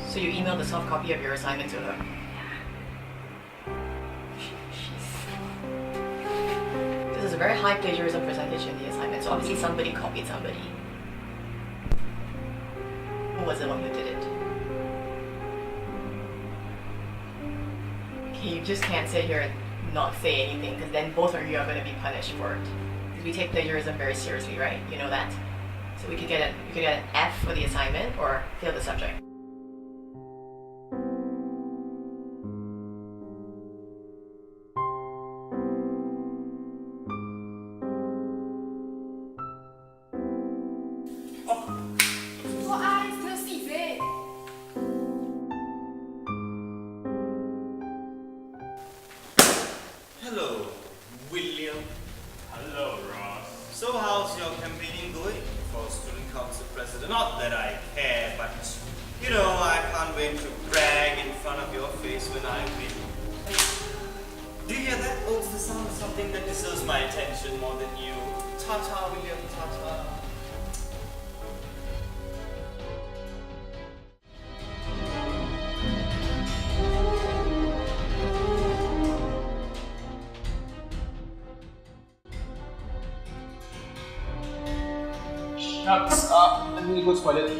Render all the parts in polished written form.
So you emailed the soft copy of your assignment to her? This is a very high plagiarism percentage in the assignment, so obviously somebody copied somebody. Who was the one who did it? Okay, you just can't sit here and not say anything, because then both of you are going to be punished for it. Because we take plagiarism very seriously, right? You know that. So you could get an F for the assignment or fail the subject. Hello, William. Hello, Ross. So how's your campaigning going for student council president? Not that I care, but you know, I can't wait to brag in front of your face when I win. Do you hear that? Oh, it's the sound of something that deserves my attention more than you. Ta-ta, William, ta-ta. Let me go toilet.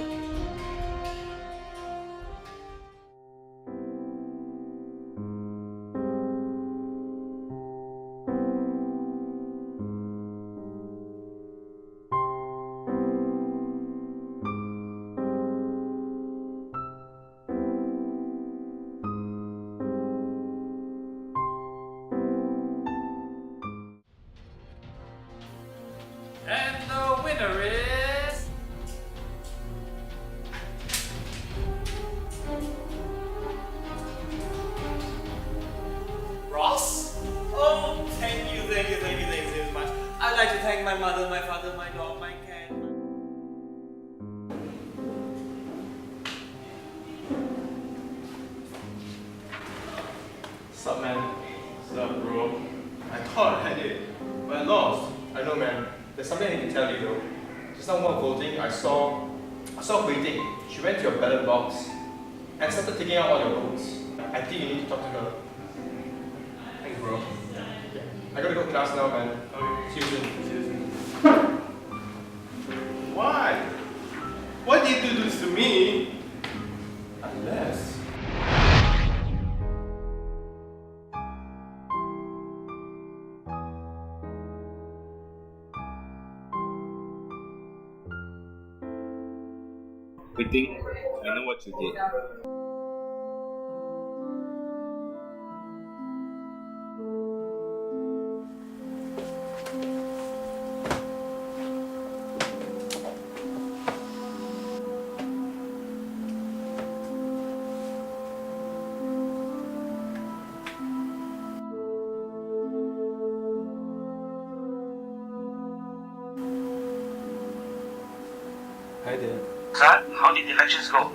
And the winner is... Ross? Oh, thank you very much. I'd like to thank my mother, my father, my dog, my cat. Sup, man? Sup, bro? I thought I had it, but I lost. I know, man. There's something I need to tell you, though. Just now while voting, I saw waiting. She went to your ballot box and started taking out all your votes. I think you need to talk to her. Thanks, bro. Okay. I gotta go to class now, man. Okay. See you soon. See you soon. Why? Why did you do this to me? Unless... We think I know what you did. Hi there. Sir, how did the elections go?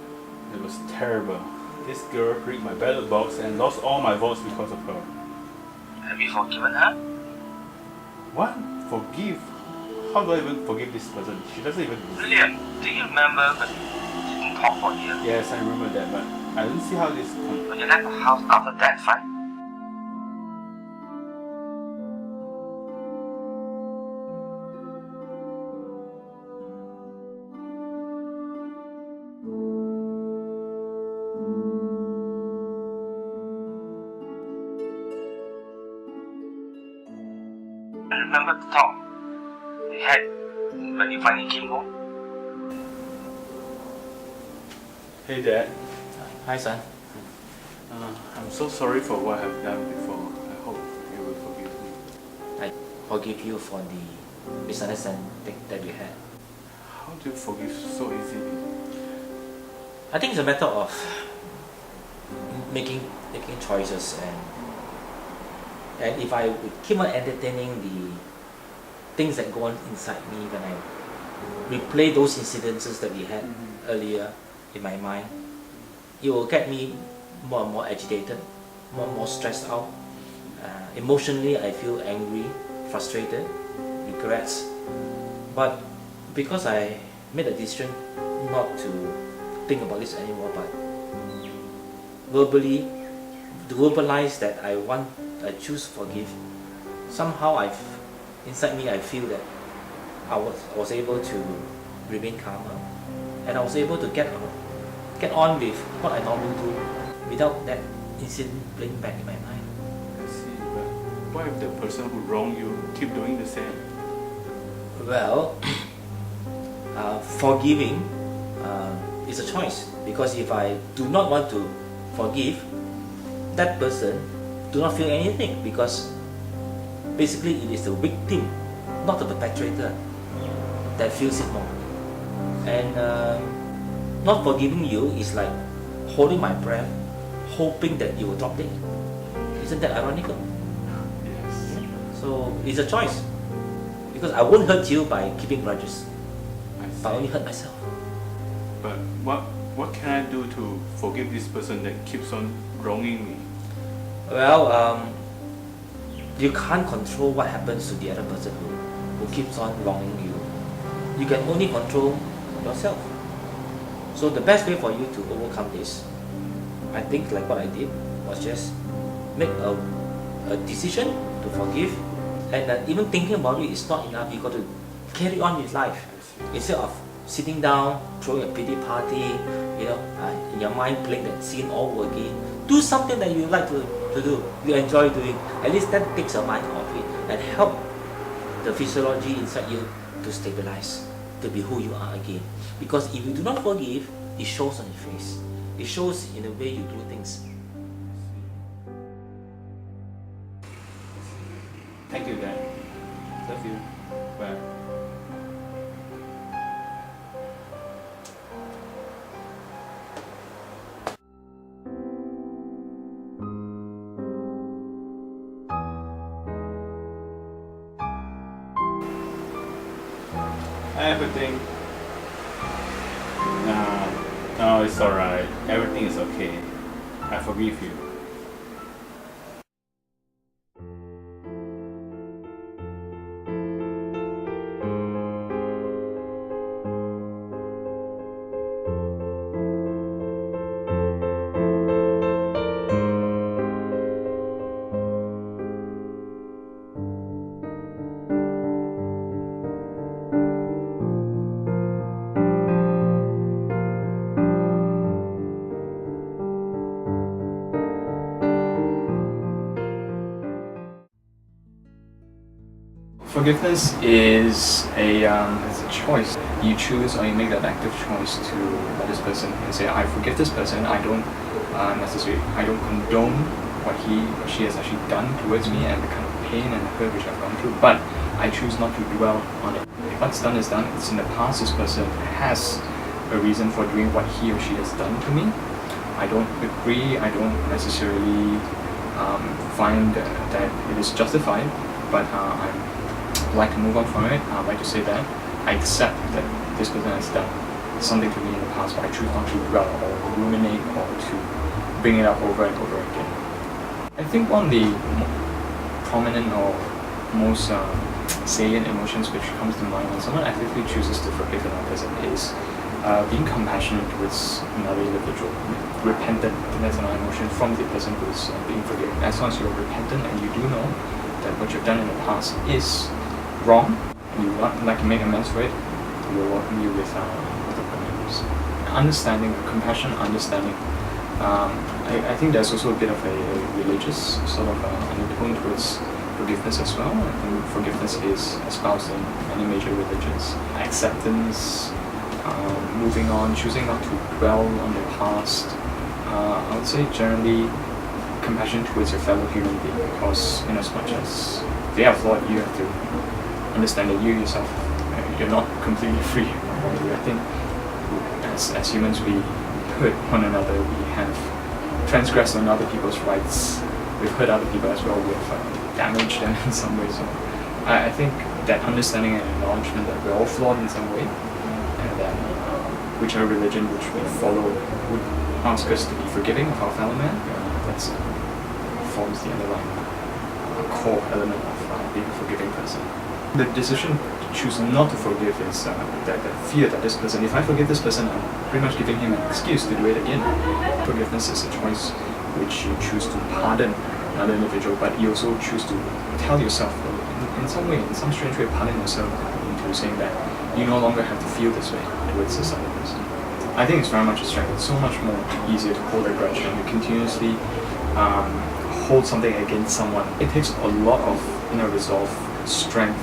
It was terrible. This girl rigged my ballot box and lost all my votes because of her. Have you forgiven her? What? Forgive? How do I even forgive this person? She doesn't even... William, do you remember when you didn't talk for years? Yes, I remember that, but I don't see how this... When you left the house after that fight? I remember the talk we had when you finally came home. Hey, Dad. Hi, son. I'm so sorry for what I've done before. I hope you will forgive me. I forgive you for the misunderstanding that we had. How do you forgive so easily? I think it's a matter of making choices, and if I would keep on entertaining the things that go on inside me when I replay those incidences that we had earlier in my mind, it will get me more and more agitated, more and more stressed out. Emotionally, I feel angry, frustrated, regrets. But because I made a decision not to think about this anymore, but verbally, to verbalize that I choose to forgive, somehow inside me I feel that I was able to remain calmer, and I was able to get on with what I normally do without that incident playing back in my mind. I see, but what if the person who wronged you keep doing the same? Well, forgiving is a choice, because if I do not want to forgive, that person do not feel anything, because basically it is the victim, not the perpetrator, that feels it more. And not forgiving you is like holding my breath, hoping that you will drop dead. Isn't that ironical? Yes. So it's a choice, because I won't hurt you by keeping grudges, I but I only see. hurt myself. But what can I do to forgive this person that keeps on wronging me? Well, you can't control what happens to the other person who keeps on wronging you. You can only control yourself. So the best way for you to overcome this, I think, like what I did, was just make a decision to forgive, and even thinking about it is not enough. You got to carry on with life instead of sitting down, throwing a pity party, in your mind playing that scene all over again. Do something that you like to do, you enjoy doing. At least that takes your mind off it and help the physiology inside you to stabilize, to be who you are again. Because if you do not forgive, it shows on your face. It shows in the way you do things. Thank you, Dad. Love you. Bye. Everything. No, it's alright. Everything is okay. I forgive you. Forgiveness is it's a choice. You choose, or you make that active choice to let this person and say, I forgive this person. I don't condone what he or she has actually done towards me and the kind of pain and hurt which I've gone through, but I choose not to dwell on it. If what's done is done, it's in the past. This person has a reason for doing what he or she has done to me. I don't agree. I don't necessarily find that it is justified, but I'd like to move on from it. I'd like to say that I accept that this person has done something to me in the past, but I choose not to dwell or ruminate or to bring it up over and over again. I think one of the prominent or most salient emotions which comes to mind when someone actively chooses to forgive another person is being compassionate towards another individual, repentant. That's an emotion from the person who is being forgiven. As long as you're repentant and you do know that what you've done in the past is wrong, and you would like to make amends for it, we will welcome you with open arms. Understanding, compassion, understanding. I think there's also a bit of a religious sort of undertone towards forgiveness as well. I think forgiveness is espoused in many major religions. Acceptance, moving on, choosing not to dwell on the past. I would say generally compassion towards your fellow human being, because in as much as they are flawed, you have to understand that you yourself, you're not completely free. I think as humans we hurt one another, we have transgressed on other people's rights, we've hurt other people as well, we've damaged them in some way. So I think that understanding and acknowledgement that we're all flawed in some way, and that whichever religion which we follow would ask us to be forgiving of our fellow man, that forms the underlying core element of being a forgiving person. The decision to choose not to forgive is that fear that this person, if I forgive this person, I'm pretty much giving him an excuse to do it again. Forgiveness is a choice which you choose to pardon another individual, but you also choose to tell yourself, in some way, in some strange way, pardon yourself into saying that you no longer have to feel this way towards this other person. I think it's very much a strength. It's so much more easier to hold a grudge and to continuously hold something against someone. It takes a lot of inner resolve, strength,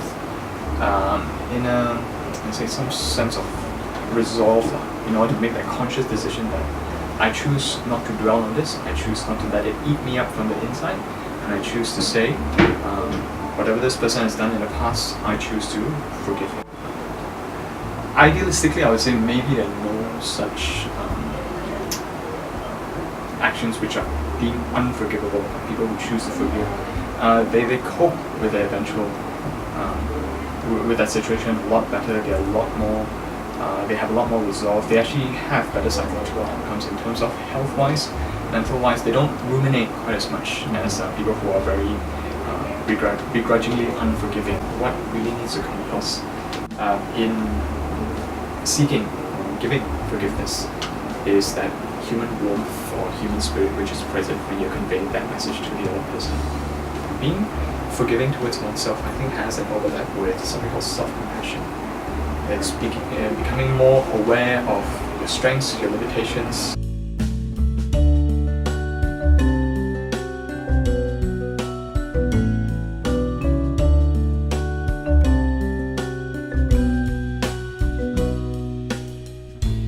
some sense of resolve in order to make that conscious decision that I choose not to dwell on this, I choose not to let it eat me up from the inside, and I choose to say, whatever this person has done in the past, I choose to forgive him. Idealistically, I would say maybe there are no such actions which are deemed unforgivable. People who choose to forgive, they cope with the eventual, with that situation a lot better. They're a lot more, they have a lot more resolve. They actually have better psychological outcomes in terms of health-wise, mental-wise. They don't ruminate quite as much as people who are very begrudgingly unforgiving. What really needs to come across in seeking, giving forgiveness is that human warmth or human spirit which is present when you're conveying that message to the other person. Being forgiving towards oneself, I think, has an overlap with something called self-compassion. It's becoming more aware of your strengths, your limitations.